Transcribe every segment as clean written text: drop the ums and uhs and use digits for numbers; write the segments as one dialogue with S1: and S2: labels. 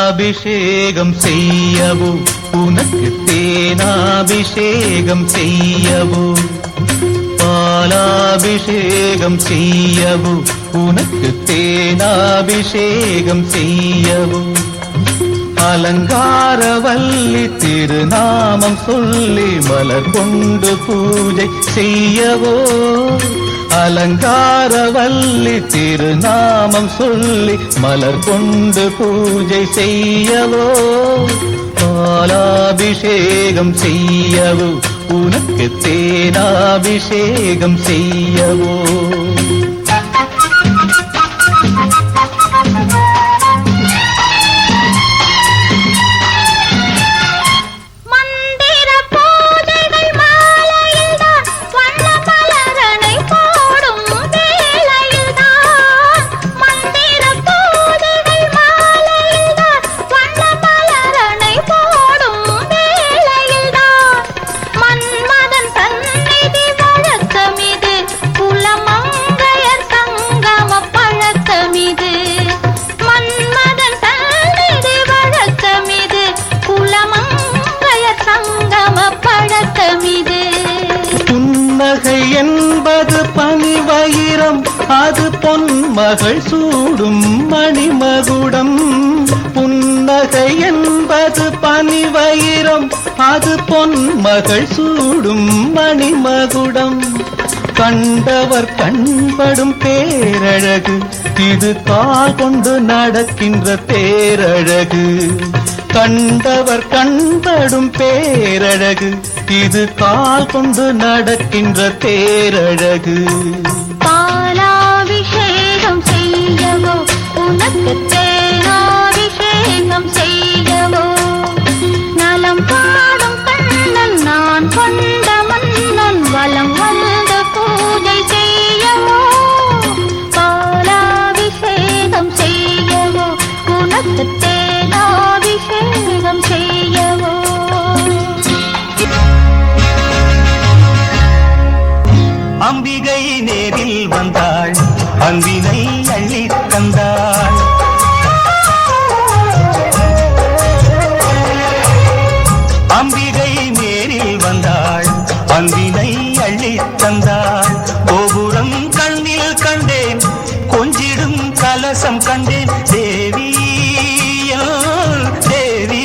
S1: பாலாபிஷேகம் செய்யவோ உனக்கு தேனாபிஷேகம் செய்யவோ பாலாபிஷேகம் செய்யவோ உனக்கு தேனாபிஷேகம் செய்யவோ அலங்காரவல்லி திருநாமம் சொல்லி மலர் கொண்டு பூஜை செய்யவோ அலங்காரவல்லி திருநாமம் சொல்லி மலர் கொண்டு பூஜை செய்யவோ பாலாபிஷேகம் செய்யவோ உனக்கு தேனாபிஷேகம் செய்யவோ என்பது பனிவயிரம் அது பொன்மகள் சூடும் மணிமகுடம் புன்னகை என்பது பனிவயிரம் அது பொன்மகள் சூடும் மணிமகுடம் கண்டவர் கண்படும் பேரழகு இது கால் கொண்டு நடக்கின்ற தேரழகு கண்டவர் கண்படும் பேரழகு இது கால் கொண்டு நடக்கின்ற தேரழகு
S2: பாலாபிஷேகம் செய்யவோ உனக்கு தேனாபிஷேகம் செய்யவோ நலம் பாடும் கண்ணன் நான் கொண்ட மன்னன் வலம் வந்து பூஜை செய்யவோ பாலாபிஷேகம் செய்யவோ உனக்கு தேனாபிஷேகம் செய்யவோ
S1: அம்பிகை நேரில் வந்தாள் அன்பினை அள்ளித் தந்தாள் அம்பிகை நேரில் வந்தாள் அன்பினை அள்ளித் தந்தாள் கோபுரம் கண்ணில் கண்டேன் கொஞ்சிடும் கலசம் கண்டேன் தேவி தேவி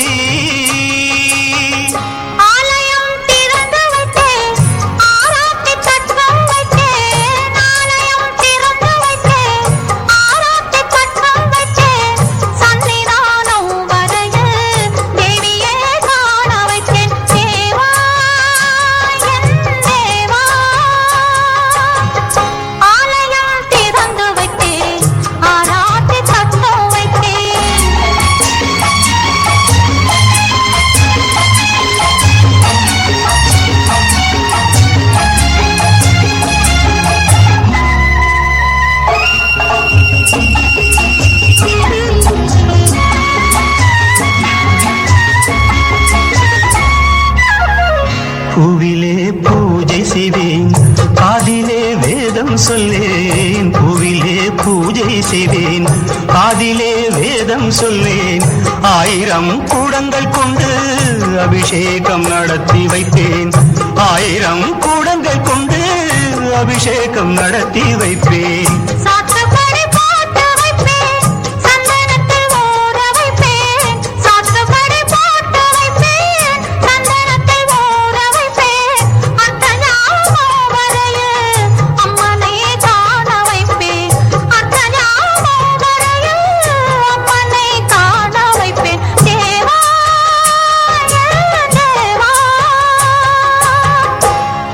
S1: பூவிலே பூஜை செய்வேன் காதிலே வேதம் சொல்லேன் பூவிலே பூஜை செய்வேன் காதிலே வேதம் சொல்லேன் 1000 கூடங்கள் கொண்டு அபிஷேகம் நடத்தி வைப்பேன் 1000 கூடங்கள் கொண்டு அபிஷேகம் நடத்தி வைப்பேன்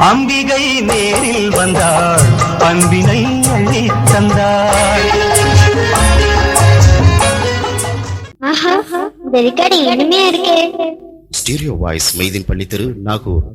S1: அம்பிகை நேரில் வந்தாள் அன்பினை அள்ளித் தந்தாள்
S3: ஸ்டீரியோ வாய்ஸ் மெய்தீன் பள்ளி தெரு நாகூர்